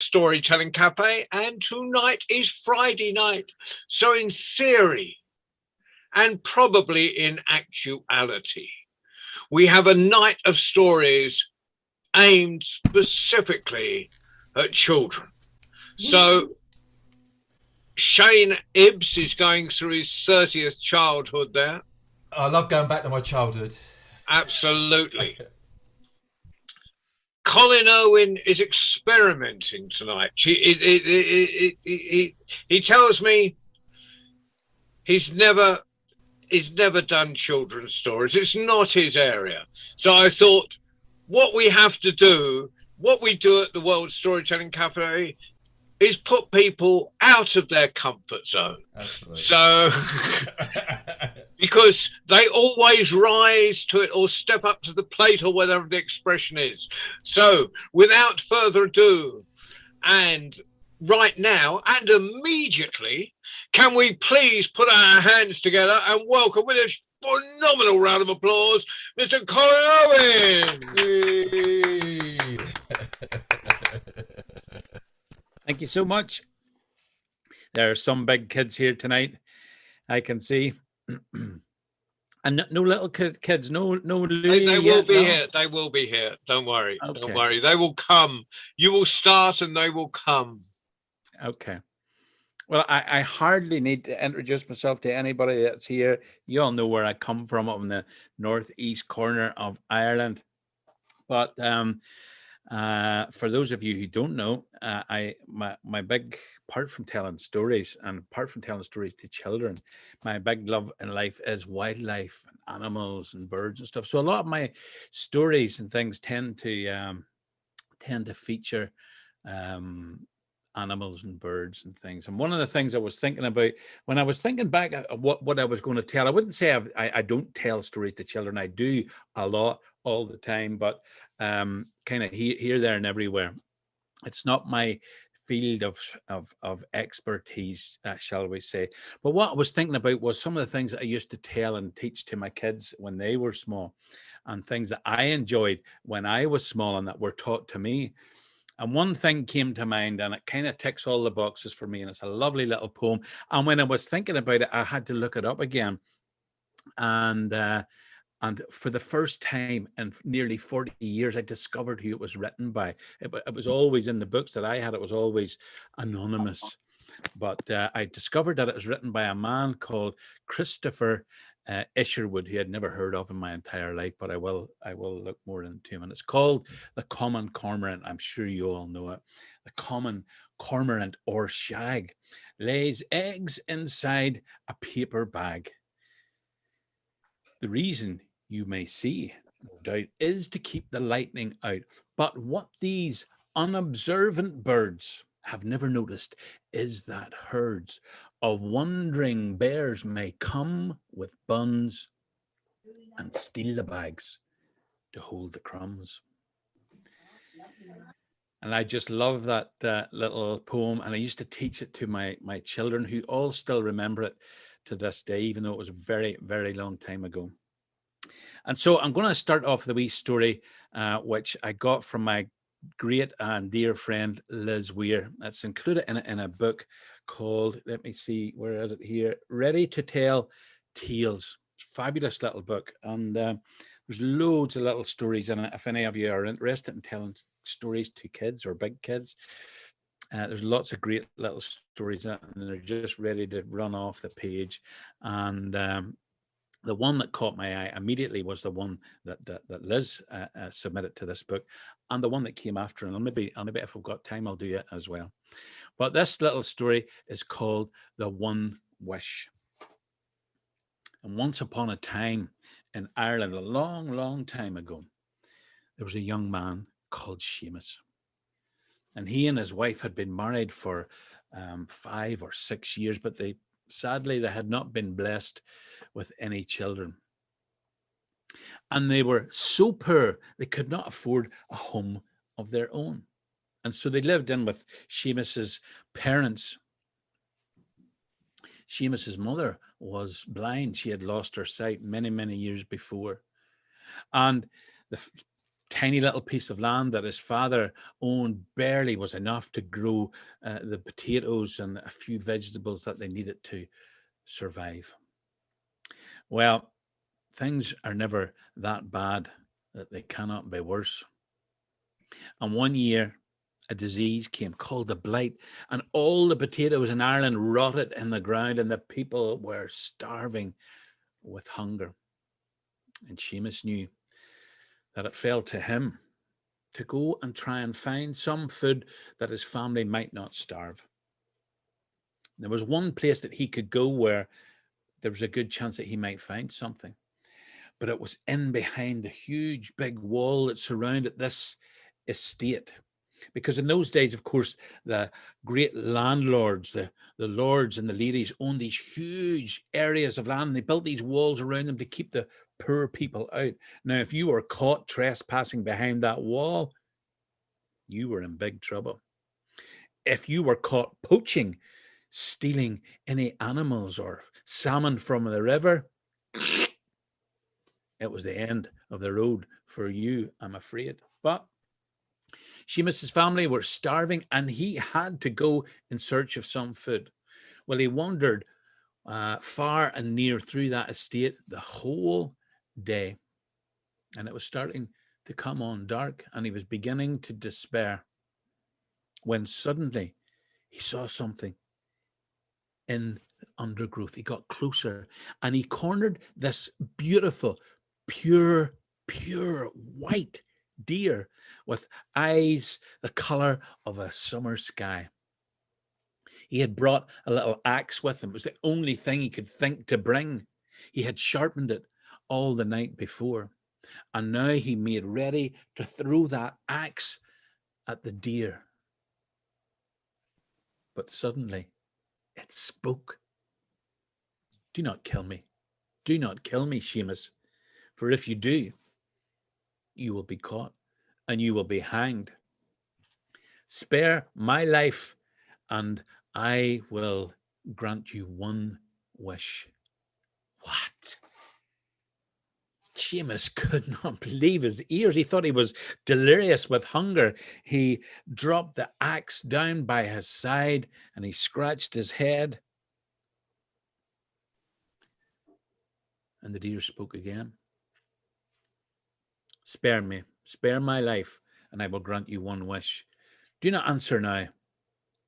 Storytelling Cafe, and tonight is Friday night. So, in theory, and probably in actuality, we have a night of stories aimed specifically at children. So, Shane Ibbs is going through his 30th childhood there. I love going back to my childhood. Absolutely. Colin Urwin is experimenting tonight. He tells me he's never done children's stories. It's not his area. So I thought, what we have to do, what we do at the World Storytelling Cafe, is put people out of their comfort zone. Absolutely. So, because they always rise to it or step up to the plate or whatever the expression is. So, without further ado, and right now and immediately, can we please put our hands together and welcome with a phenomenal round of applause, Mr. Colin Urwin. Thank you so much. There are some big kids here tonight, I can see. And no little kids, no Louis. They will be here. They will be here. Don't worry. Okay. Don't worry. They will come. You will start and they will come. Okay. Well, I hardly need to introduce myself to anybody that's here. You all know where I come from, up in the northeast corner of Ireland. But for those of you who don't know, my big, apart from telling stories and apart from telling stories to children, my big love in life is wildlife and animals and birds and stuff. So a lot of my stories and things tend to feature animals and birds and things. And one of the things I was thinking about when I was thinking back at what I was going to tell, I wouldn't say I don't tell stories to children. I do a lot all the time, but kind of here, there, and everywhere. It's not my field of expertise, shall we say. But what I was thinking about was some of the things that I used to tell and teach to my kids when they were small, and things that I enjoyed when I was small and that were taught to me. And one thing came to mind, and it kind of ticks all the boxes for me, and it's a lovely little poem. And when I was thinking about it, I had to look it up again. And for the first time in nearly 40 years, I discovered who it was written by. It was always in the books that I had, it was always anonymous. But I discovered that it was written by a man called Christopher Isherwood, who I'd never heard of in my entire life, but I will look more into him. And it's called The Common Cormorant. I'm sure you all know it. The common cormorant, or shag, lays eggs inside a paper bag. The reason, you may see, no doubt, is to keep the lightning out. But what these unobservant birds have never noticed is that herds of wandering bears may come with buns and steal the bags to hold the crumbs. And I just love that little poem. And I used to teach it to my children, who all still remember it to this day, even though it was a very, very long time ago. And so I'm going to start off the wee story, which I got from my great and dear friend Liz Weir. It's included in a book called, let me see, where is it here? Ready to Tell Tales. Fabulous little book. And there's loads of little stories in it. If any of you are interested in telling stories to kids or big kids, there's lots of great little stories in it, and they're just ready to run off the page. And the one that caught my eye immediately was the one that Liz submitted to this book, and the one that came after. And maybe if we've got time, I'll do it as well. But this little story is called The One Wish. And once upon a time in Ireland, a long, long time ago, there was a young man called Seamus. And he and his wife had been married for 5 or 6 years, but sadly, they had not been blessed with any children. And they were so poor, they could not afford a home of their own. And so they lived in with Seamus's parents. Seamus's mother was blind. She had lost her sight many, many years before. And tiny little piece of land that his father owned barely was enough to grow the potatoes and a few vegetables that they needed to survive. Well, things are never that bad that they cannot be worse. And one year, a disease came called the blight, and all the potatoes in Ireland rotted in the ground, and the people were starving with hunger. And Seamus knew that it fell to him to go and try and find some food that his family might not starve. There was one place that he could go where there was a good chance that he might find something, but it was in behind the huge big wall that surrounded this estate. Because in those days, of course, the great landlords, the lords and the ladies owned these huge areas of land. And they built these walls around them to keep the poor people out. Now, if you were caught trespassing behind that wall, you were in big trouble. If you were caught poaching, stealing any animals or salmon from the river, it was the end of the road for you, I'm afraid. But Seamus's family were starving, and he had to go in search of some food. Well, he wandered far and near through that estate the whole day, and it was starting to come on dark, and he was beginning to despair when suddenly he saw something in undergrowth. He got closer, and he cornered this beautiful, pure white deer with eyes the color of a summer sky. He had brought a little axe with him. It was the only thing he could think to bring. He had sharpened it all the night before, and now he made ready to throw that axe at the deer. But suddenly it spoke. "Do not kill me. Do not kill me, Seamus, for if you do, you will be caught and you will be hanged. Spare my life and I will grant you one wish." What? Seamus could not believe his ears. He thought he was delirious with hunger. He dropped the axe down by his side and he scratched his head. And the deer spoke again. "Spare me, spare my life, and I will grant you one wish. Do not answer now.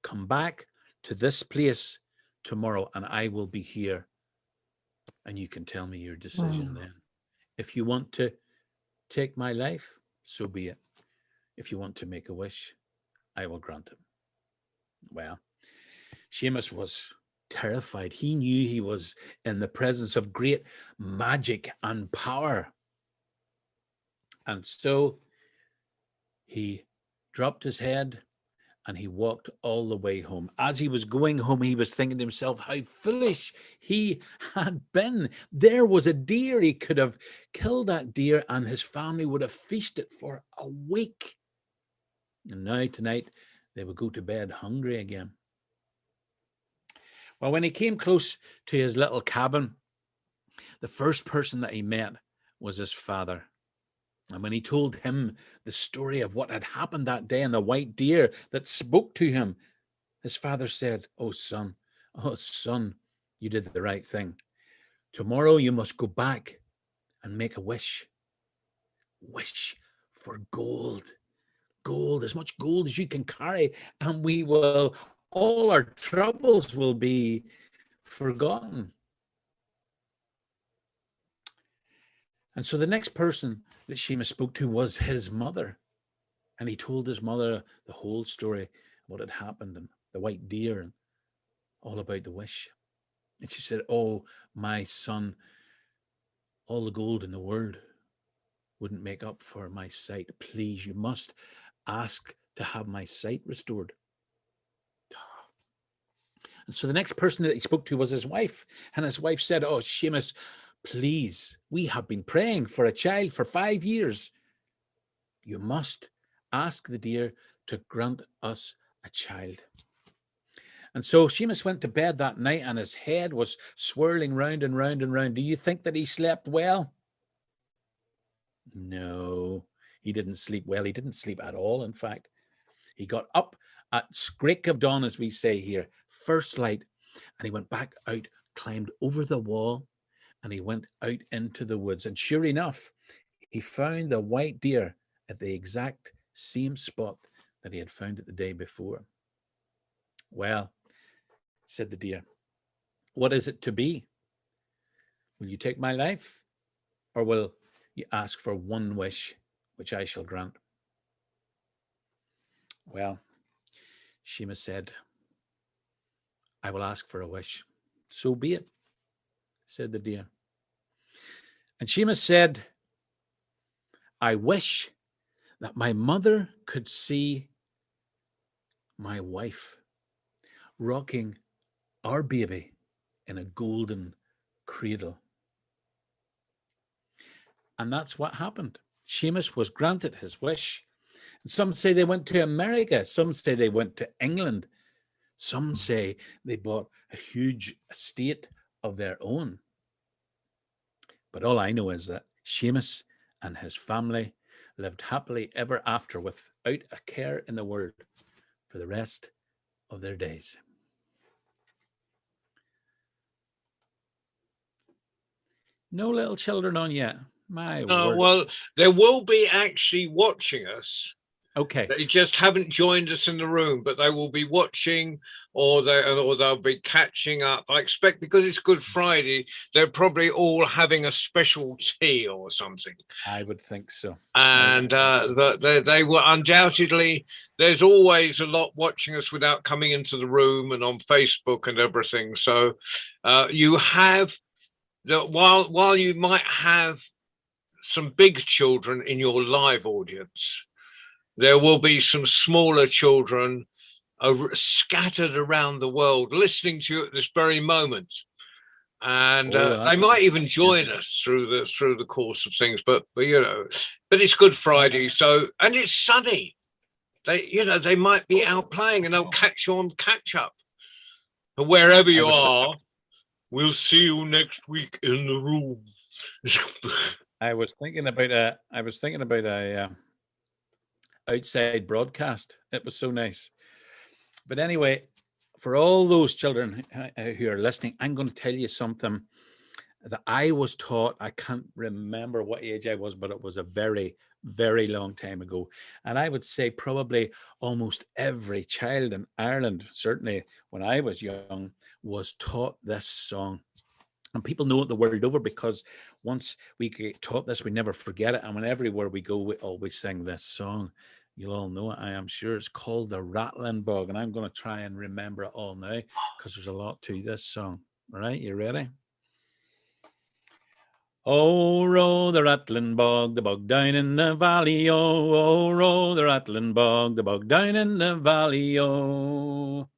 Come back to this place tomorrow, and I will be here, and you can tell me your decision then. If you want to take my life, so be it. If you want to make a wish, I will grant it." Well, Seamus was terrified. He knew he was in the presence of great magic and power. And so he dropped his head and he walked all the way home. As he was going home, he was thinking to himself how foolish he had been. There was a deer. He could have killed that deer and his family would have feasted for a week. And now tonight they would go to bed hungry again. Well, when he came close to his little cabin, the first person that he met was his father. And when he told him the story of what had happened that day and the white deer that spoke to him, his father said, oh, son, you did the right thing. Tomorrow you must go back and make a wish. Wish for gold. Gold, as much gold as you can carry, and all our troubles will be forgotten. And so the next person that Seamus spoke to was his mother. And he told his mother the whole story, what had happened, and the white deer, and all about the wish. And she said, oh, my son, all the gold in the world wouldn't make up for my sight. Please, you must ask to have my sight restored. And so the next person that he spoke to was his wife. And his wife said, oh, Seamus, please, we have been praying for a child for 5 years. You must ask the deer to grant us a child. And so Seamus went to bed that night and his head was swirling round and round and round. Do you think that he slept well? No, He didn't sleep well. He didn't sleep at all, in fact. He got up at skreik of dawn, as we say here, first light, and he went back out, climbed over the wall, and he went out into the woods. And sure enough, he found the white deer at the exact same spot that he had found it the day before. Well, said the deer, what is it to be? Will you take my life, or will you ask for one wish, which I shall grant? Well, Seamus said, I will ask for a wish. So be it, said the deer. And Seamus said, I wish that my mother could see my wife rocking our baby in a golden cradle. And that's what happened. Seamus was granted his wish. Some say they went to America. Some say they went to England. Some say they bought a huge estate of their own. But all I know is that Seamus and his family lived happily ever after without a care in the world for the rest of their days. No little children on yet. My word. Well, there will be actually watching us. Okay. They just haven't joined us in the room, but they will be watching, or they'll be catching up. I expect, because it's Good Friday, they're probably all having a special tea or something. I would think so. And they were undoubtedly, there's always a lot watching us without coming into the room and on Facebook and everything. So you have while you might have some big children in your live audience, there will be some smaller children scattered around the world listening to you at this very moment. And they might even join us through the course of things, but it's Good Friday, so, and it's sunny. They might be out playing, and they'll catch you on catch up. But wherever you are, we'll see you next week in the room. I was thinking about a outside broadcast. It was so nice. But anyway, for all those children who are listening, I'm going to tell you something that I was taught. I can't remember what age I was, but it was a very, very long time ago. And I would say probably almost every child in Ireland, certainly when I was young, was taught this song. And people know it the world over, because once we get taught this, we never forget it. And whenever we go, we always sing this song. You'll all know it, I am sure. It's called the Rattlin Bog. And I'm going to try and remember it all now, because there's a lot to this song. All right, you ready? Oh, row the Rattlin Bog, the bog down in the valley, oh, row the Rattlin Bog, the bog down in the valley, oh.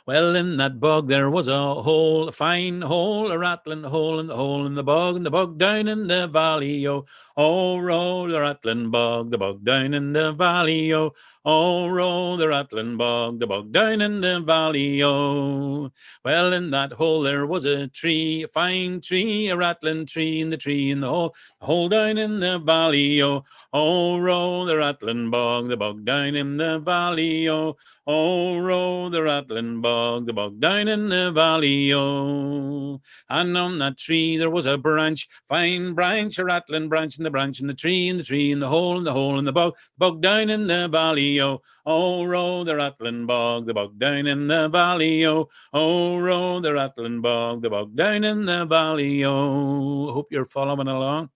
Well, in that bog there was a hole, a fine hole, a rattling hole, and the hole in the bog down in the valley, oh. Oh, row the Rattlin Bog, the bog down in the valley, oh. Oh, row the Rattlin Bog, the bog down in the valley, oh. Well, in that hole there was a tree, a fine tree, a rattling tree, and the tree in the hole down in the valley, oh. Oh, row the Rattlin Bog, the bog down in the valley, oh. Oh, row the Rattlin Bog, the bog down in the valley, oh. And on that tree there was a branch, fine branch, a rattling branch, and the branch in the tree, and the tree in the hole, and the hole in the bog down in the valley, oh. Oh, row the Rattlin Bog, the bog down in the valley, oh. Oh, row the Rattlin Bog, the bog down in the valley, oh. Hope you're following along.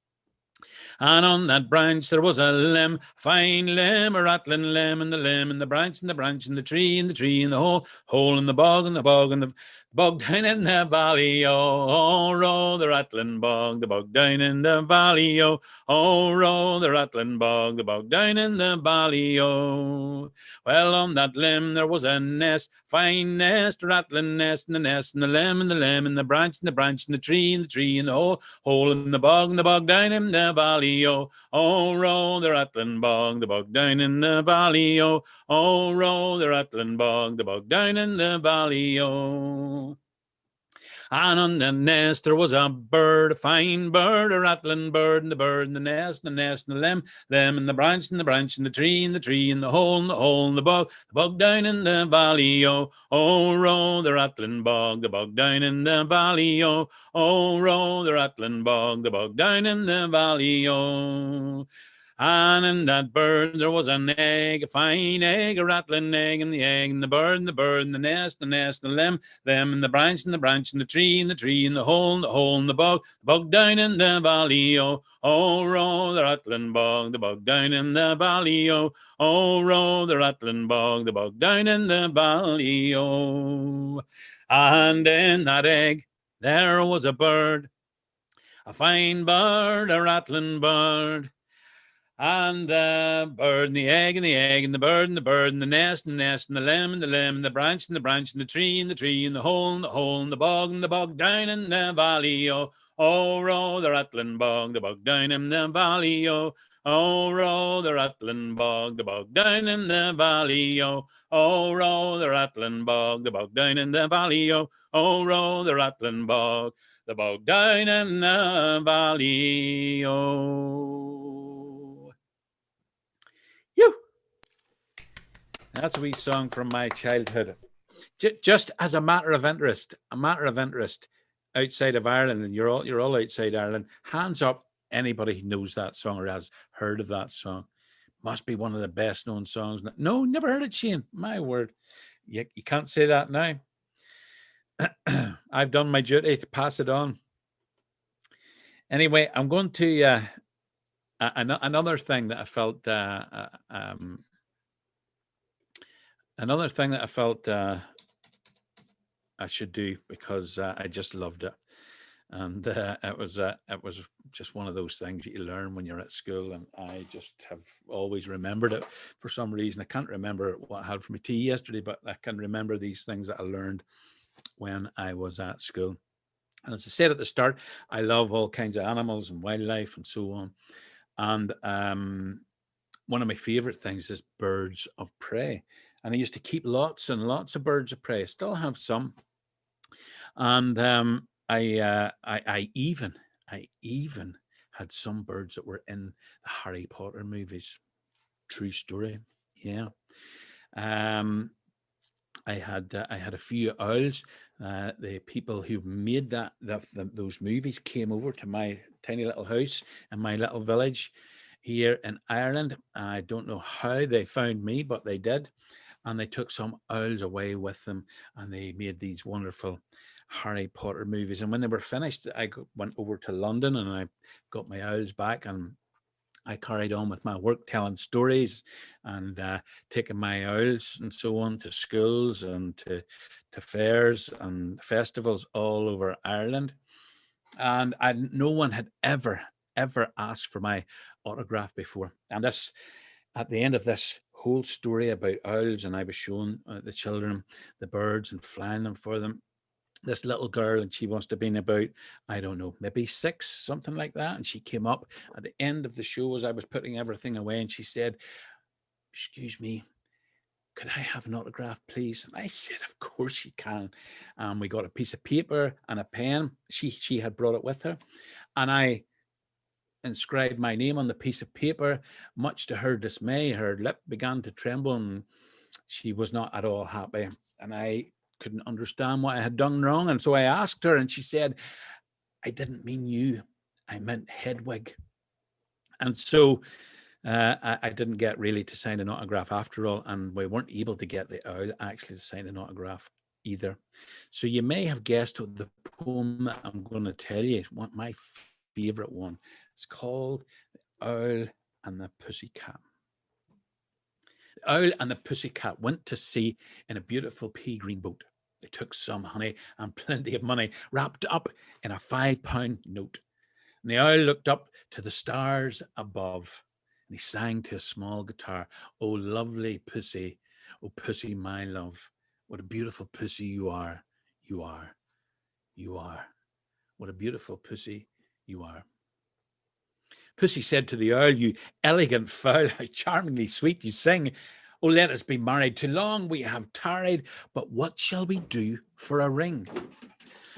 And on that branch there was a limb, fine limb, a rattling limb, and the limb, and the branch, and the branch, and the tree, and the tree, and the hole in the bog, and the bog, and the bog down in the valley, oh, row the Rattlin Bog, the bog down in the valley, oh, row the Rattlin Bog, the bog down in the valley, oh. Well, on that limb there was a nest, fine nest, a rattling nest, and the nest, and the limb, and the limb, and the branch, and the branch, and the tree, and the tree, and the hole in the bog down in the valley, oh, row the Rattlin Bog, the bog down in the valley, oh, row the Rattlin Bog, the bog down in the valley, oh. And on the nest there was a bird, a fine bird, a rattling bird, and the bird in the nest, and the nest in the limb, limb in the branch, and the branch in the tree, and the tree in the hole, and the hole in the bog down in the valley, oh, oh, row the rattling bog, the bog down in the valley, oh, oh, row the rattling bog, the bog down in the valley, oh. And in that bird there was an egg, a fine egg, a rattling egg, and the egg, and the bird, and the bird, and the nest, and the limb, and the branch, and the branch, and the tree, and the hole, in the bog down in the valley, oh, oh, row the rattling bog, the bog down in the valley, oh, oh, row the rattling bog, the bog down in the valley, oh. And in that egg there was a bird, a fine bird, a rattling bird. And the bird and the egg and the egg and the bird and the nest and the limb and the branch and the branch and the tree and the hole and the bog down in the valley, oh, oh, row the rattling bog, the bog down in the valley, oh, oh, row the rattling bog, the bog down in the valley, oh, oh, row the rattling bog, the bog down in the valley, oh, oh, row the rattling bog, the bog down in the valley, oh. You. That's a wee song from my childhood. Just as a matter of interest, outside of Ireland, and you're all outside Ireland. Hands up, anybody who knows that song or has heard of that song. Must be one of the best known songs. No, never heard it, Shane. My word, you can't say that now. I've done my duty to pass it on. Anyway, I'm going to. Another thing that I felt, I should do because I just loved it, and it was just one of those things that you learn when you're at school, and I just have always remembered it for some reason. I can't remember what I had for my tea yesterday, but I can remember these things that I learned when I was at school. And as I said at the start, I love all kinds of animals and wildlife and so on. And one of my favorite things is birds of prey. And I used to keep lots and lots of birds of prey. I still have some. And I even had some birds that were in the Harry Potter movies. True story. Yeah. I had a few owls. The people who made those movies came over to my tiny little house in my little village here in Ireland. I don't know how they found me, but they did. And they took some owls away with them, and they made these wonderful Harry Potter movies. And when they were finished, I went over to London and I got my owls back, and I carried on with my work, telling stories and taking my owls and so on to schools and to fairs and festivals all over Ireland. And no one had ever asked for my autograph before. And this, at the end of this whole story about owls, and I was showing the children the birds and flying them for them, this little girl, and she must have been about, I don't know, maybe 6, something like that. And she came up at the end of the show as I was putting everything away, and she said, "Excuse me, could I have an autograph, please?" And I said, "Of course you can." We got a piece of paper and a pen. She had brought it with her, and I inscribed my name on the piece of paper. Much to her dismay, her lip began to tremble, and she was not at all happy. And I couldn't understand what I had done wrong. And so I asked her, and she said, "I didn't mean you, I meant Hedwig." And so I didn't get really to sign an autograph after all, and we weren't able to get the owl actually to sign an autograph either. So you may have guessed what the poem that I'm going to tell you, what my favorite one. It's called The Owl and the Pussycat. The owl and the pussycat went to sea in a beautiful pea green boat. They took some honey and plenty of money wrapped up in a £5 note. And the owl looked up to the stars above, and he sang to a small guitar, "Oh, lovely pussy, oh, pussy, my love, what a beautiful pussy you are, you are, you are. What a beautiful pussy you are." Pussy said to the owl, "You elegant fowl, how charmingly sweet you sing. Oh, let us be married. Too long we have tarried, but what shall we do for a ring?"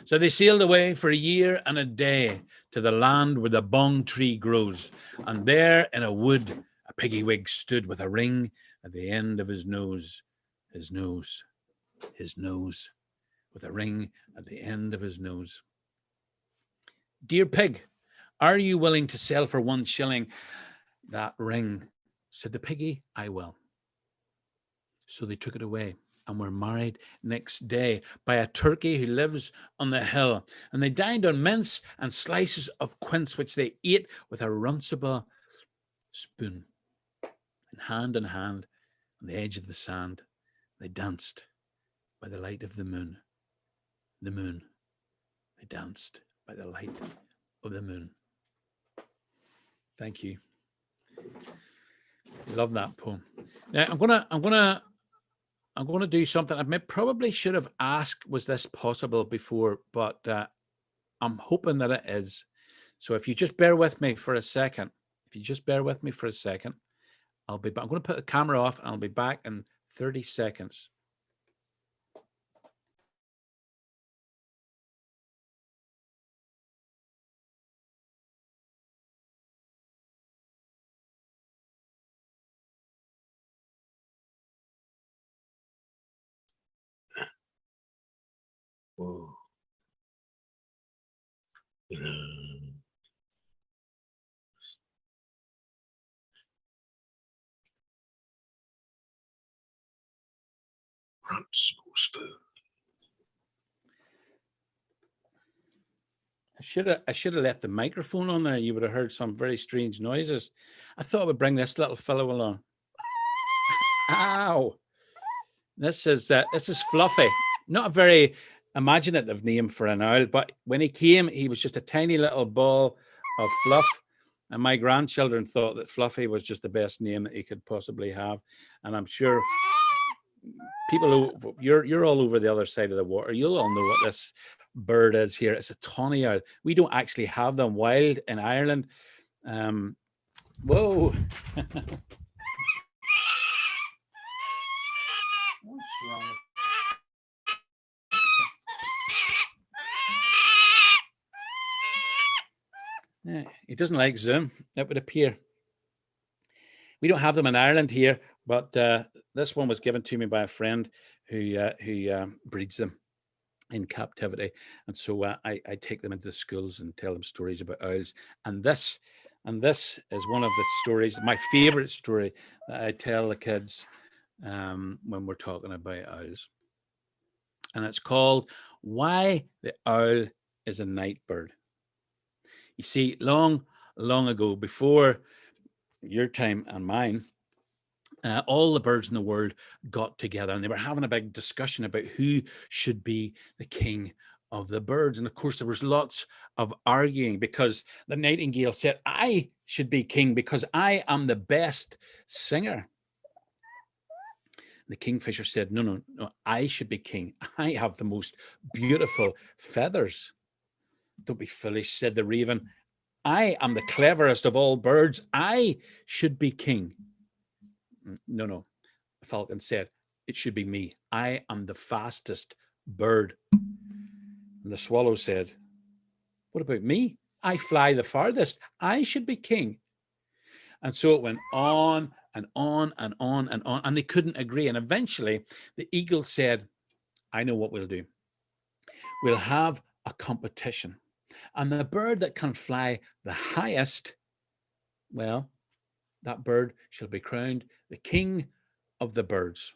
So they sailed away for a year and a day to the land where the bong tree grows. And there in a wood, a piggywig stood with a ring at the end of his nose, his nose, his nose, with a ring at the end of his nose. Dear pig, are you willing to sell for 1 shilling that ring? Said the piggy, I will. So they took it away and were married next day by a turkey who lives on the hill. And they dined on mince and slices of quince, which they ate with a runcible spoon. And hand in hand on the edge of the sand, they danced by the light of the moon. The moon. They danced by the light of the moon. Thank you. Love that poem. Now I'm gonna do something. I probably should have asked, was this possible before, but I'm hoping that it is. So if you just bear with me for a second, I'll be back. I'm going to put the camera off and I'll be back in 30 seconds. Whoa. Runcible spoon. I should have left the microphone on there. You would have heard some very strange noises. I thought I would bring this little fellow along. Ow! This is Fluffy. Not a very imaginative name for an owl, but when he came, he was just a tiny little ball of fluff. And my grandchildren thought that Fluffy was just the best name that he could possibly have. And I'm sure people who you're all over the other side of the water, you'll all know what this bird is here. It's a tawny owl. We don't actually have them wild in Ireland. Whoa. What's wrong? Yeah, he doesn't like Zoom, it would appear. We don't have them in Ireland here, but this one was given to me by a friend who breeds them in captivity. And so I take them into the schools and tell them stories about owls. And this is one of the stories, my favorite story that I tell the kids when we're talking about owls. And it's called Why the Owl is a Night Bird. You see, long ago, before your time and mine, all the birds in the world got together and they were having a big discussion about who should be the king of the birds. And of course, there was lots of arguing because the nightingale said, I should be king because I am the best singer. The kingfisher said, no, I should be king. I have the most beautiful feathers. Don't be foolish, said the raven. I am the cleverest of all birds. I should be king. No, the falcon said, it should be me. I am the fastest bird. And the swallow said, what about me? I fly the farthest. I should be king. And so it went on and on and on and on, and they couldn't agree. And eventually the eagle said, I know what we'll do. We'll have a competition. And the bird that can fly the highest, well, that bird shall be crowned the king of the birds.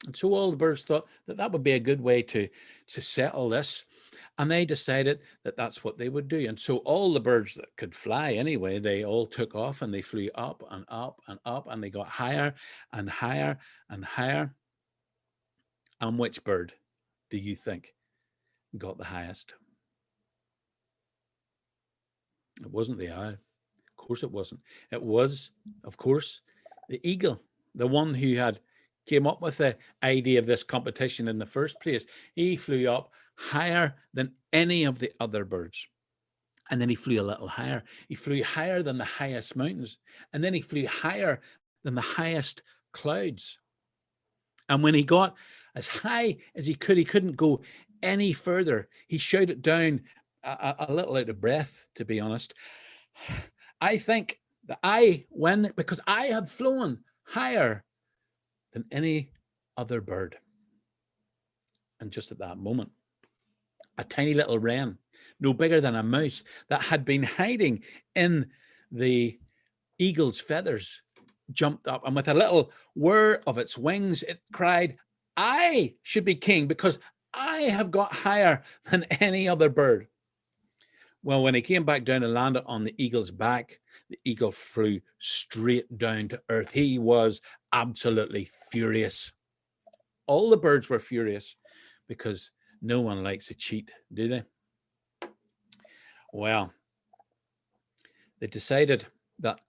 And so all the birds thought that that would be a good way to settle this. And they decided that that's what they would do. And so all the birds that could fly anyway, they all took off and they flew up and up and up and they got higher and higher and higher. And which bird do you think got the highest? It wasn't the owl. Of course it wasn't. It was, of course, the eagle, the one who had came up with the idea of this competition in the first place. He flew up higher than any of the other birds. And then he flew a little higher. He flew higher than the highest mountains. And then he flew higher than the highest clouds. And when he got as high as he couldn't go any further. He shouted down, a little out of breath, to be honest, "I think that I win because I have flown higher than any other bird." And just at that moment, a tiny little wren, no bigger than a mouse, that had been hiding in the eagle's feathers, jumped up, and with a little whir of its wings, it cried, "I should be king because I have got higher than any other bird." Well, when he came back down and landed on the eagle's back, the eagle flew straight down to earth. He was absolutely furious. All the birds were furious because no one likes a cheat, do they? Well, they decided that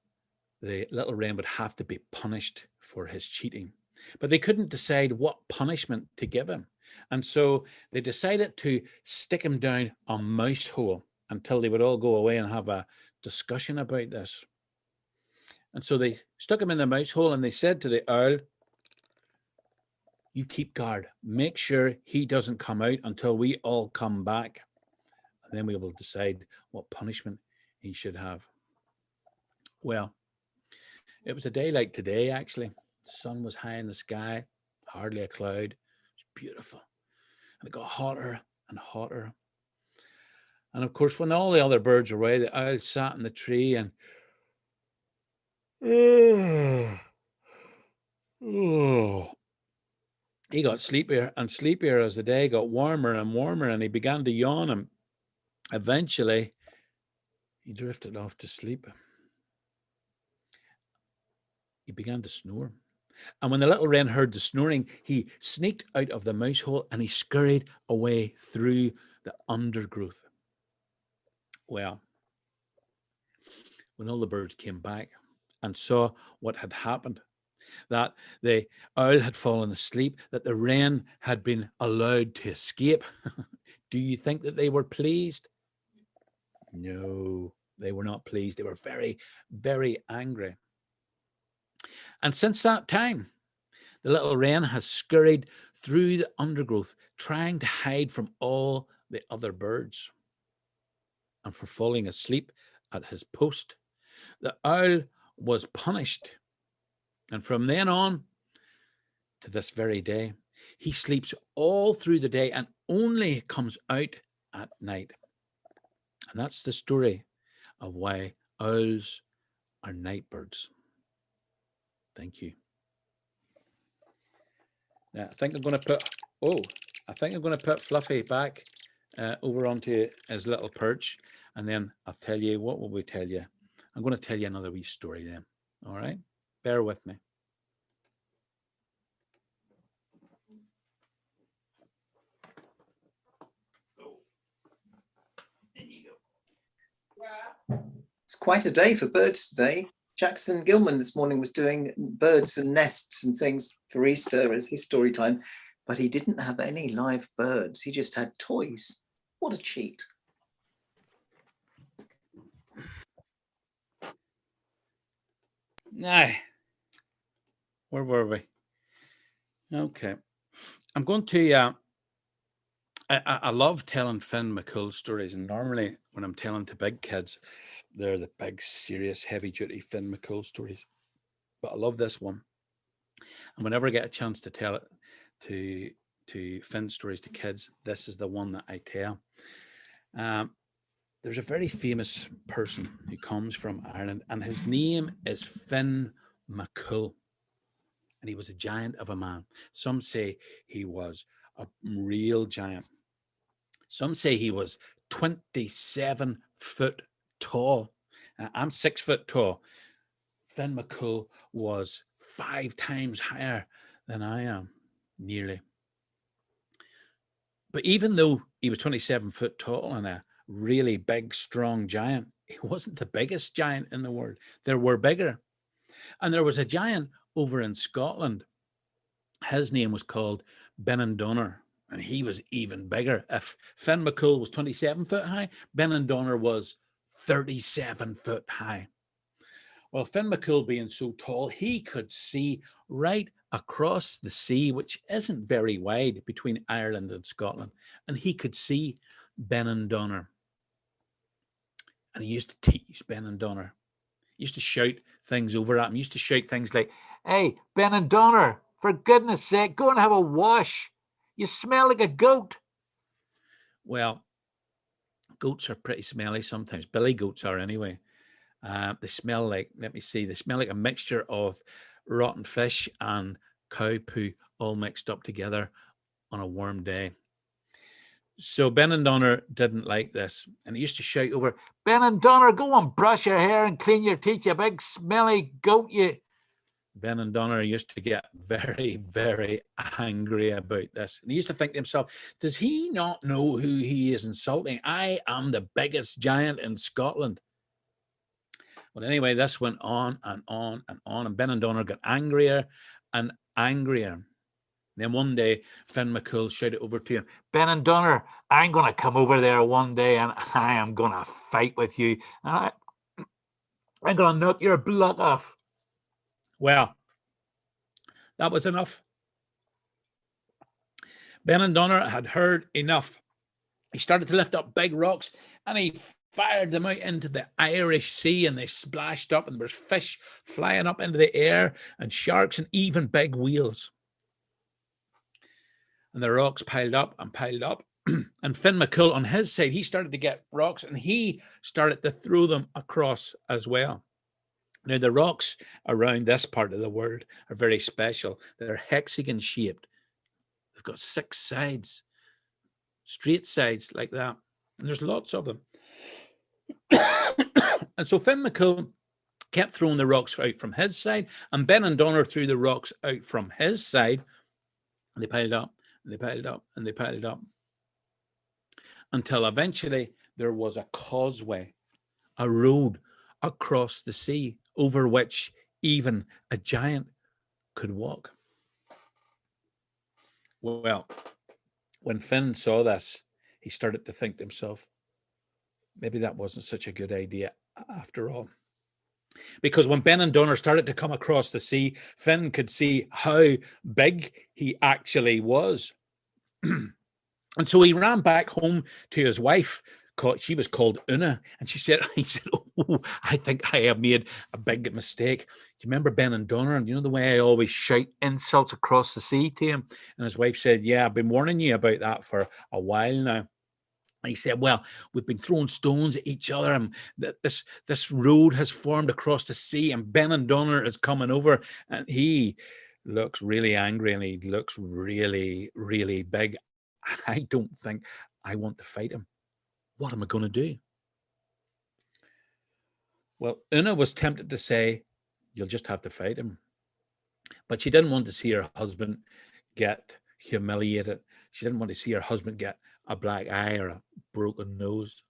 the little wren would have to be punished for his cheating, but they couldn't decide what punishment to give him. And so they decided to stick him down a mouse hole until they would all go away and have a discussion about this. And so they stuck him in the mouse hole and they said to the owl, "You keep guard. Make sure he doesn't come out until we all come back. And then we will decide what punishment he should have." Well, it was a day like today, actually. The sun was high in the sky, hardly a cloud. It was beautiful. And it got hotter and hotter. And of course, when all the other birds were away, the owl sat in the tree and he got sleepier and sleepier as the day got warmer and warmer, and he began to yawn, and eventually he drifted off to sleep. He began to snore. And when the little wren heard the snoring, he sneaked out of the mouse hole and he scurried away through the undergrowth. Well, when all the birds came back and saw what had happened, that the owl had fallen asleep, that the wren had been allowed to escape, do you think that they were pleased? No, they were not pleased. They were very, very angry. And since that time, the little wren has scurried through the undergrowth, trying to hide from all the other birds. And for falling asleep at his post, the owl was punished. And from then on to this very day, he sleeps all through the day and only comes out at night. And that's the story of why owls are night birds. Thank you. Now, I think I'm going to put Fluffy back over onto his little perch, and then I'll tell you, what will we tell you? I'm going to tell you another wee story then. All right? Bear with me. It's quite a day for birds today. Jackson Gilman this morning was doing birds and nests and things for Easter as his story time, but he didn't have any live birds. He just had toys. What a cheat. Now, where were we? Okay. I'm going to, I love telling Finn McCool stories, and normally when I'm telling to big kids, they're the big, serious, heavy-duty Finn McCool stories. But I love this one. And whenever I get a chance to tell it to Finn stories to kids, this is the one that I tell. There's a very famous person who comes from Ireland, and his name is Finn McCool. And he was a giant of a man. Some say he was a real giant. Some say he was 27 foot tall. I'm 6 foot tall. Finn McCool was 5 times higher than I am, nearly. But even though he was 27 foot tall and a really big, strong giant, he wasn't the biggest giant in the world. There were bigger. And there was a giant over in Scotland. His name was called Benandonner, and he was even bigger. If Finn McCool was 27 foot high, Benandonner was 37 foot high. Well, Finn McCool being so tall, he could see right across the sea, which isn't very wide between Ireland and Scotland, and he could see Benandonner. And he used to tease Benandonner. He used to shout things over at him. He used to shout things like, "Hey, Benandonner, for goodness sake, go and have a wash. You smell like a goat." Well, goats are pretty smelly sometimes. Billy goats are anyway. They smell like, let me see, they smell like a mixture of rotten fish and cow poo all mixed up together on a warm day. So Benandonner didn't like this, and he used to shout over, "Benandonner, go and brush your hair and clean your teeth, you big smelly goat, you." Benandonner used to get very, very angry about this. And he used to think to himself, does he not know who he is insulting? I am the biggest giant in Scotland. Well, anyway, this went on and on and on, and Benandonner got angrier and angrier. Then one day, Finn McCool shouted over to him, "Benandonner, I'm going to come over there one day and I am going to fight with you. I'm going to knock your blood off." Well, that was enough. Benandonner had heard enough. He started to lift up big rocks and he fired them out into the Irish Sea, and they splashed up, and there was fish flying up into the air and sharks and even big whales. And the rocks piled up and piled up. And Finn McCool on his side, he started to get rocks and he started to throw them across as well. Now, the rocks around this part of the world are very special. They're hexagon shaped. They've got 6 sides, straight sides like that. And there's lots of them. And so Finn McCool kept throwing the rocks out from his side, and Benandonner threw the rocks out from his side. And they piled up, and they piled up, and they piled up, until eventually there was a causeway, a road across the sea over which even a giant could walk. Well, when Finn saw this, he started to think to himself, maybe that wasn't such a good idea after all. Because when Benandonner started to come across the sea, Finn could see how big he actually was. And so he ran back home to his wife. She was called Una, and he said, "Oh, I think I have made a big mistake. Do you remember Benandonner? And you know the way I always shout insults across the sea to him?" And his wife said, "Yeah, I've been warning you about that for a while now." And he said, "Well, we've been throwing stones at each other, and this road has formed across the sea, and Benandonner is coming over, and he looks really angry, and he looks really, really big. I don't think I want to fight him. What am I going to do?" Well, Una was tempted to say, "You'll just have to fight him." But she didn't want to see her husband get humiliated. She didn't want to see her husband get a black eye or a broken nose.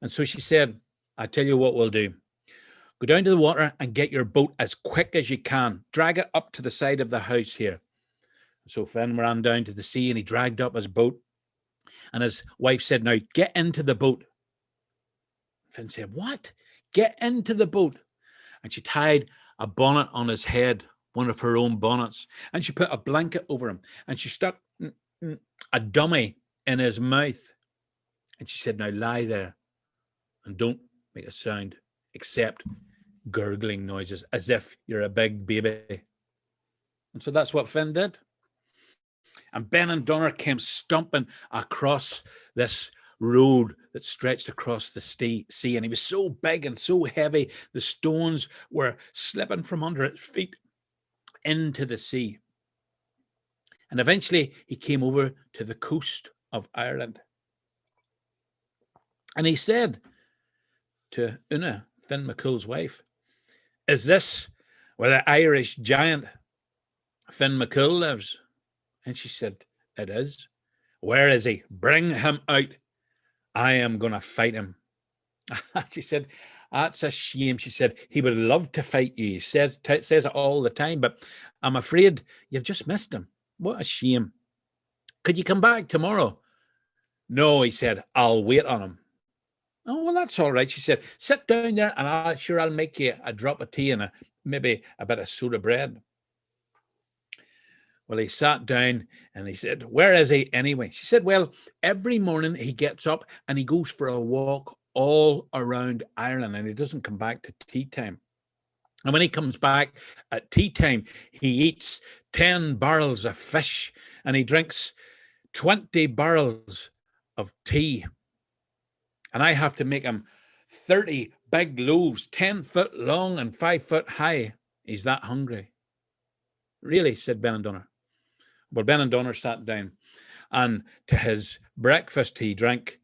And so she said, "I tell you what we'll do. Go down to the water and get your boat as quick as you can. Drag it up to the side of the house here." So Finn ran down to the sea and he dragged up his boat. And his wife said, "Now get into the boat." Finn said, "What? Get into the boat." And she tied a bonnet on his head, one of her own bonnets, and she put a blanket over him, and she stuck a dummy in his mouth. And she said, "Now lie there and don't make a sound except gurgling noises as if you're a big baby." And so that's what Finn did. And Benandonner came stomping across this road that stretched across the sea. And he was so big and so heavy, the stones were slipping from under his feet into the sea. And eventually he came over to the coast of Ireland. And he said to Una, Finn McCool's wife, "Is this where the Irish giant Finn McCool lives?" And she said, "It is." "Where is he? Bring him out. I am going to fight him." She said, "That's a shame." She said, "He would love to fight you. He says it all the time, but I'm afraid you've just missed him. What a shame. Could you come back tomorrow?" "No," he said, "I'll wait on him." "Oh, well, that's all right." She said, "Sit down there and I'll make you a drop of tea and maybe a bit of soda bread." Well, he sat down and he said, where is he anyway? She said, well, every morning he gets up and he goes for a walk all around Ireland and he doesn't come back to tea time. And when he comes back at tea time, he eats 10 barrels of fish and he drinks 20 barrels of tea. And I have to make him 30 big loaves, 10 foot long and 5 foot high. He's that hungry. Really, said Benandonner. Well, Benandonner sat down and to his breakfast, he drank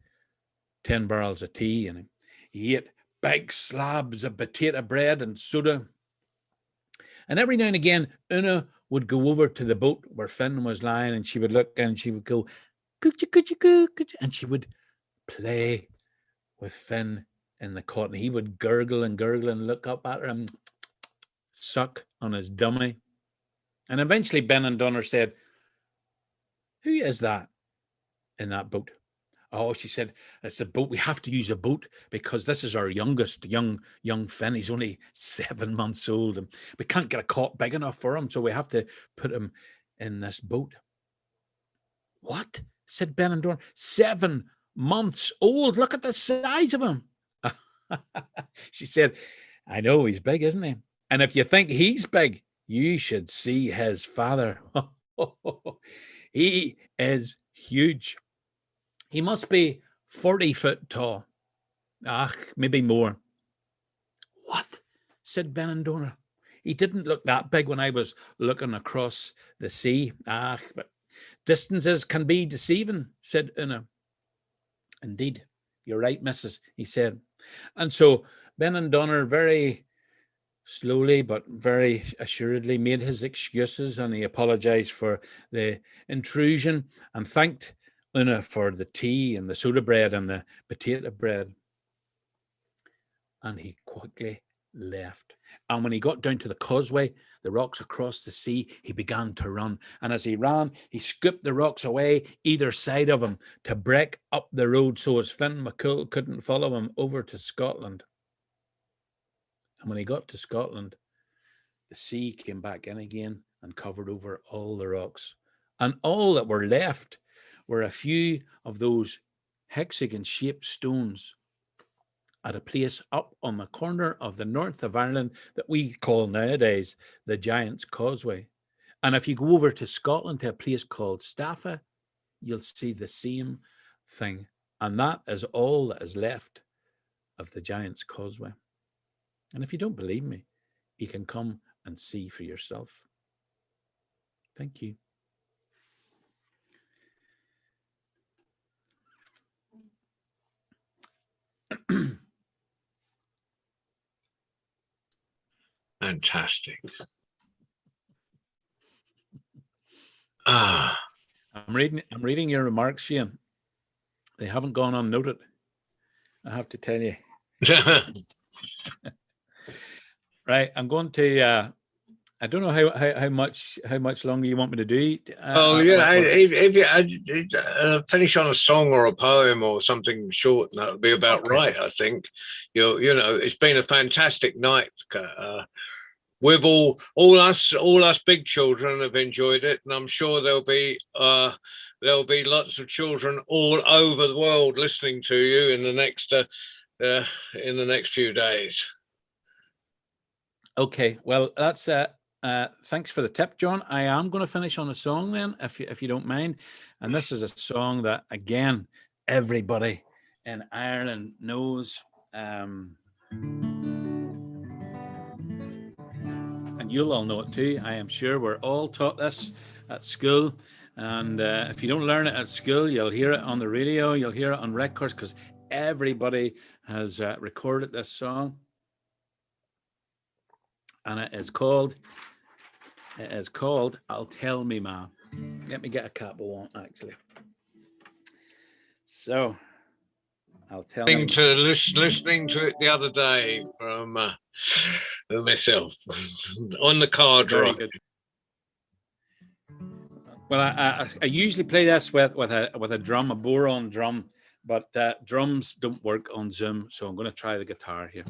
10 barrels of tea and he ate big slabs of potato bread and soda. And every now and again, Una would go over to the boat where Finn was lying and she would look and she would go, could you, and she would play with Finn in the cot. And he would gurgle and look up at her and suck on his dummy. And eventually Benandonner said, who is that in that boat? Oh, she said, it's a boat. We have to use a boat because this is our youngest, young Finn. He's only 7 months old and we can't get a cot big enough for him. So we have to put him in this boat. What? Said Benandonner. 7 months old. Look at the size of him. She said, I know he's big, isn't he? And if you think he's big, you should see his father. He is huge. He must be 40 foot tall. Maybe more. What? Said Benandonner. He didn't look that big when I was looking across the sea. But distances can be deceiving, said Una. Indeed, you're right, missus, he said. And so Benandonner very slowly but very assuredly made his excuses and he apologized for the intrusion and thanked Una for the tea and the soda bread and the potato bread. And he quickly left. And when he got down to the causeway, the rocks across the sea, he began to run. And as he ran, he scooped the rocks away either side of him to break up the road so as Finn McCool couldn't follow him over to Scotland. And when he got to Scotland, the sea came back in again and covered over all the rocks. And all that were left were a few of those hexagon-shaped stones at a place up on the corner of the north of Ireland that we call nowadays the Giant's Causeway. And if you go over to Scotland to a place called Staffa, you'll see the same thing. And that is all that is left of the Giant's Causeway. And if you don't believe me, you can come and see for yourself. Thank you. Fantastic. Ah, I'm reading your remarks, Shane. They haven't gone unnoted, I have to tell you. Right, I'm going to. I don't know how much longer you want me to do. If you finish on a song or a poem or something short, that would be about right. I think you know it's been a fantastic night. We've all us big children have enjoyed it, and I'm sure there'll be lots of children all over the world listening to you in the next few days. Okay, well, that's thanks for the tip, John. I am going to finish on a song then, if you don't mind. And this is a song that, again, everybody in Ireland knows. And you'll all know it too, I am sure. We're all taught this at school. And if you don't learn it at school, you'll hear it on the radio, you'll hear it on records, because everybody has recorded this song. And it is called I'll Tell Me Ma. Let me get a cap of one, actually. So I'll tell listening to it the other day from myself on the car drive. Well, I usually play this with a drum, a boron drum, but drums don't work on Zoom, so I'm going to try the guitar here.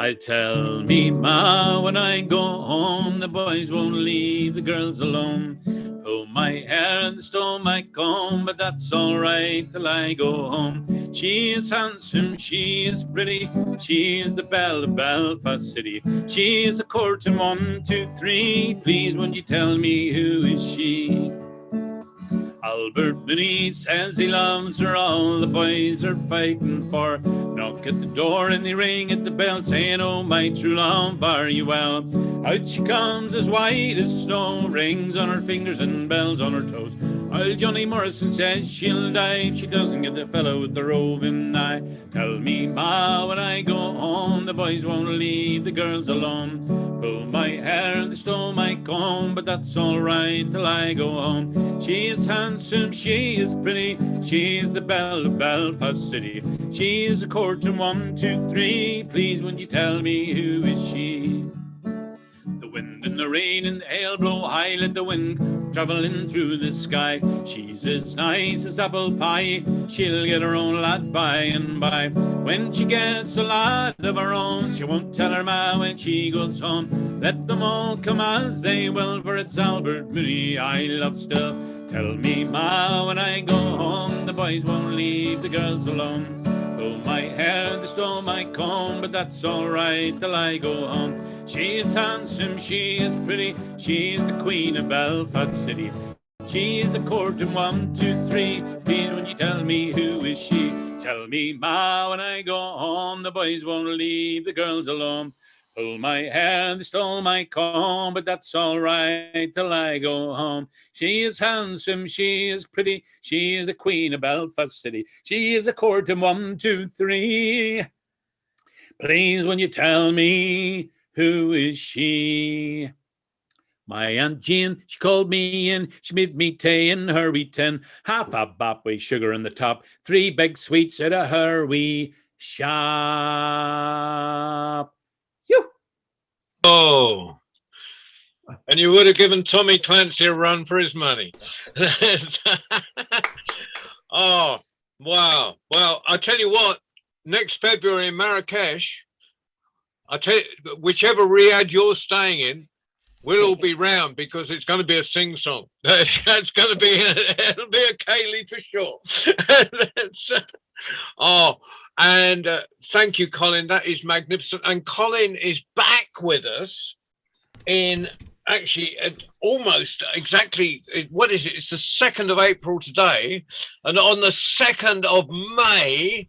I'll tell me ma when I go home, the boys won't leave the girls alone. Pull my hair and stole my comb, but that's all right till I go home. She is handsome, she is pretty, she is the belle of Belfast City. She is a courting 1, 2, 3. Please won't you tell me who is she? Albert Mooney says he loves her, all the boys are fighting for. Knock at the door and they ring at the bell, saying, oh, my true love, are you well? Out she comes as white as snow, rings on her fingers and bells on her toes. While Johnny Morrison says she'll die if she doesn't get the fellow with the roving eye. Tell me, ma, when I go home, the boys won't leave the girls alone. Pull my hair and they stole my comb, but that's all right till I go home. She is handsome, she is pretty, she is the belle of Belfast City. She is a courting 1, 2, 3. Please won't you tell me who is she? The wind and the rain and the hail blow high, let the wind travelling through the sky. She's as nice as apple pie, she'll get her own lad by and by. When she gets a lad of her own, she won't tell her ma when she goes home. Let them all come as they will, for it's Albert Mooney I love still. Tell me, ma, when I go home, the boys won't leave the girls alone. Pull my hair, they stole my comb, but that's all right till I go home. She is handsome, she is pretty, she is the queen of Belfast City. She is a courting 1, 2, 3. Please won't you tell me who is she? Tell me, ma, when I go home, the boys won't leave the girls alone. Pull my hair, they stole my comb, but that's all right till I go home. She is handsome, she is pretty, she is the queen of Belfast City. She is a courting 1, 2, 3. Please, when you tell me, who is she? My Aunt Jean, she called me in, she made me tea in her wee tin. Half a bap with sugar in the top, 3 big sweets out of her wee shop. Oh, and you would have given Tommy Clancy a run for his money. Oh, wow. Well, I'll tell you what, next February in Marrakesh, I tell you, whichever riad you're staying in, we'll all be round because it's going to be a sing-song. That's going to be, it'll be a Kaylee for sure. Oh, and thank you, Colin. That is magnificent. And Colin is back with us in actually almost exactly, what is it? It's the 2nd of April today. And on the 2nd of May,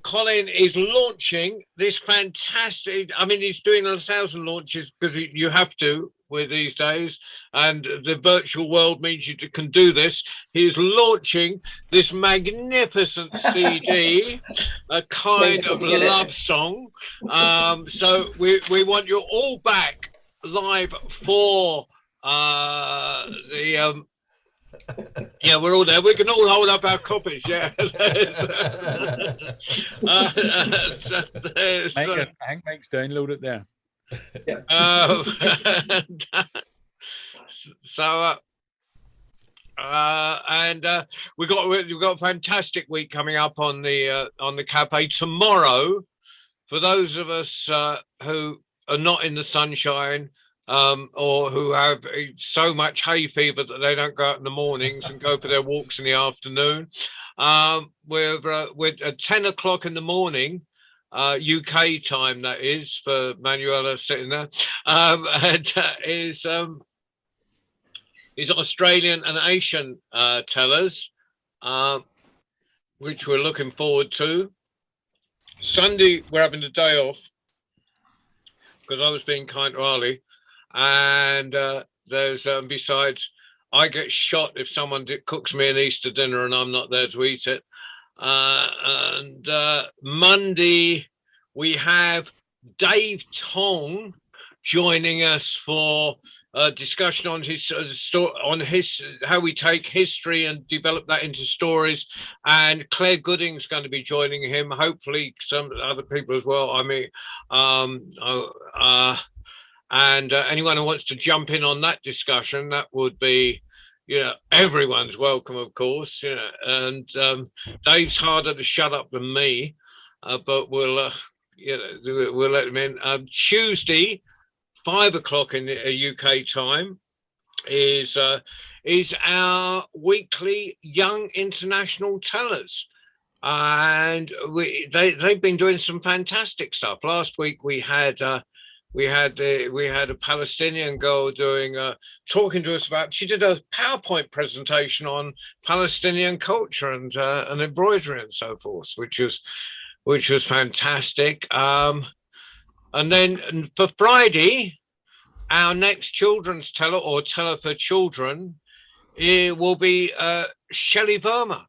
Colin is launching this fantastic, I mean, he's doing 1,000 launches because you have to with these days, and the virtual world means you can do this. He's launching this magnificent CD, a kind of love song. So we want you all back live for the yeah, we're all there. We can all hold up our copies. Yeah. I think Mike's downloaded there. So and we've got a fantastic week coming up on the cafe tomorrow. For those of us who are not in the sunshine, or who have so much hay fever that they don't go out in the mornings and go for their walks in the afternoon, we're at 10 o'clock in the morning, UK time, that is, for Manuela sitting there, and is Australian and Asian tellers, which we're looking forward to. Sunday, we're having a day off because I was being kind to Ali. And there's besides, I get shot if someone cooks me an Easter dinner and I'm not there to eat it. And Monday we have Dave Tong joining us for a discussion on his how we take history and develop that into stories. And Claire Gooding's going to be joining him. Hopefully some other people as well. I mean, and anyone who wants to jump in on that discussion, that would be, everyone's welcome, of course. And Dave's harder to shut up than me, but we'll, we'll let them in. Tuesday, 5 o'clock in UK time, is our weekly Young International Tellers, and they've been doing some fantastic stuff. Last week we had a Palestinian girl doing talking to us about. She did a PowerPoint presentation on Palestinian culture and embroidery and so forth, which was fantastic. And then for Friday, our next children's teller or teller for children, it will be Shelley Verma,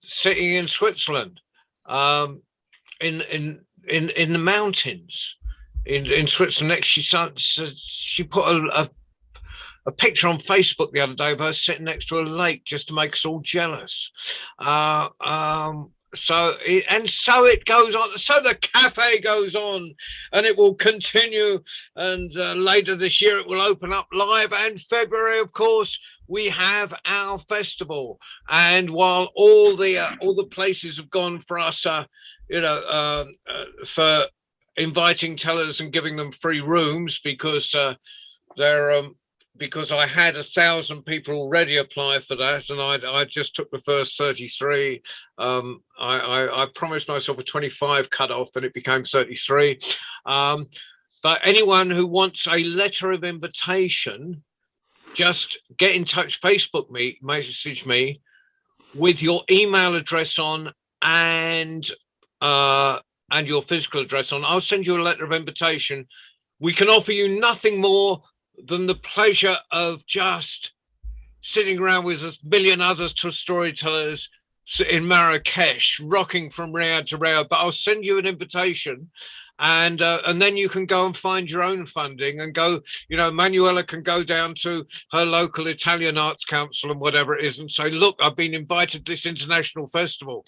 sitting in Switzerland, in the mountains in Switzerland. She put a picture on Facebook the other day of her sitting next to a lake just to make us all jealous. So it goes on. So the cafe goes on, and it will continue. And later this year, it will open up live. And February, of course, we have our festival. And while all the places have gone for us, for inviting tellers and giving them free rooms because because I had 1,000 people already apply for that, and I just took the first 33. I promised myself a 25 cutoff, and it became 33. But anyone who wants a letter of invitation, just get in touch. Message me with your email address on and your physical address on. I'll send you a letter of invitation. We can offer you nothing more than the pleasure of just sitting around with a million other storytellers in Marrakesh, rocking from Riyadh to Riyadh. But I'll send you an invitation, and then you can go and find your own funding and go. Manuela can go down to her local Italian Arts Council and whatever it is and say, look, I've been invited to this international festival.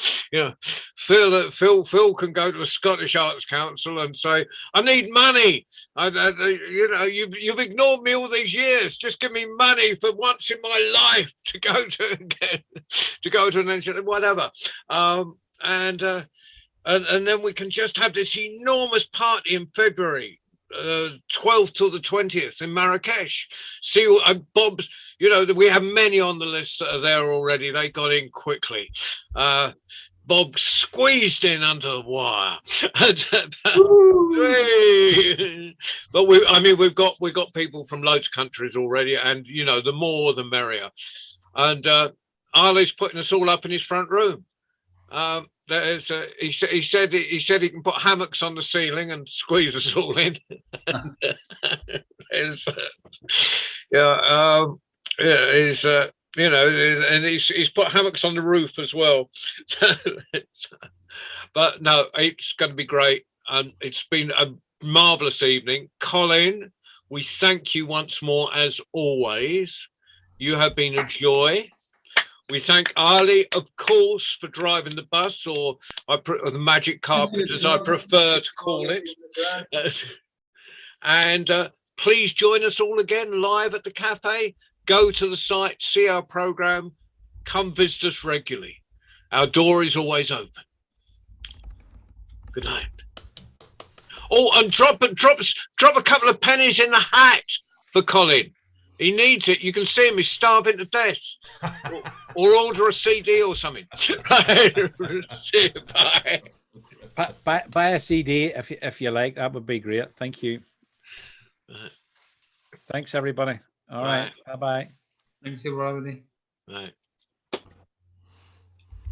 Phil can go to the Scottish Arts Council and say, I need money. You've ignored me all these years. Just give me money for once in my life to go to an engineer, whatever. And then we can just have this enormous party in February, 12th till the 20th in Marrakesh. See, Bob's, we have many on the list that are there already. They got in quickly. Bob squeezed in under the wire. But we've got people from loads of countries already, and the more the merrier. And Ali's putting us all up in his front room. He said he can put hammocks on the ceiling and squeeze us all in. And he's put hammocks on the roof as well. But no, it's going to be great. It's been a marvelous evening. Colin, we thank you once more as always. You have been a joy. We thank Ali, of course, for driving the bus, or the magic carpet, as I prefer to call it. And please join us all again live at the cafe. Go to the site, see our program, come visit us regularly. Our door is always open. Good night. Oh, and drop a couple of pennies in the hat for Colin. He needs it. You can see him. He's starving to death. Or order a CD or something. Right. See you. Bye. Buy a CD if you like. That would be great. Thank you. Thanks, everybody. All right. Bye-bye. Thanks, everybody. Right.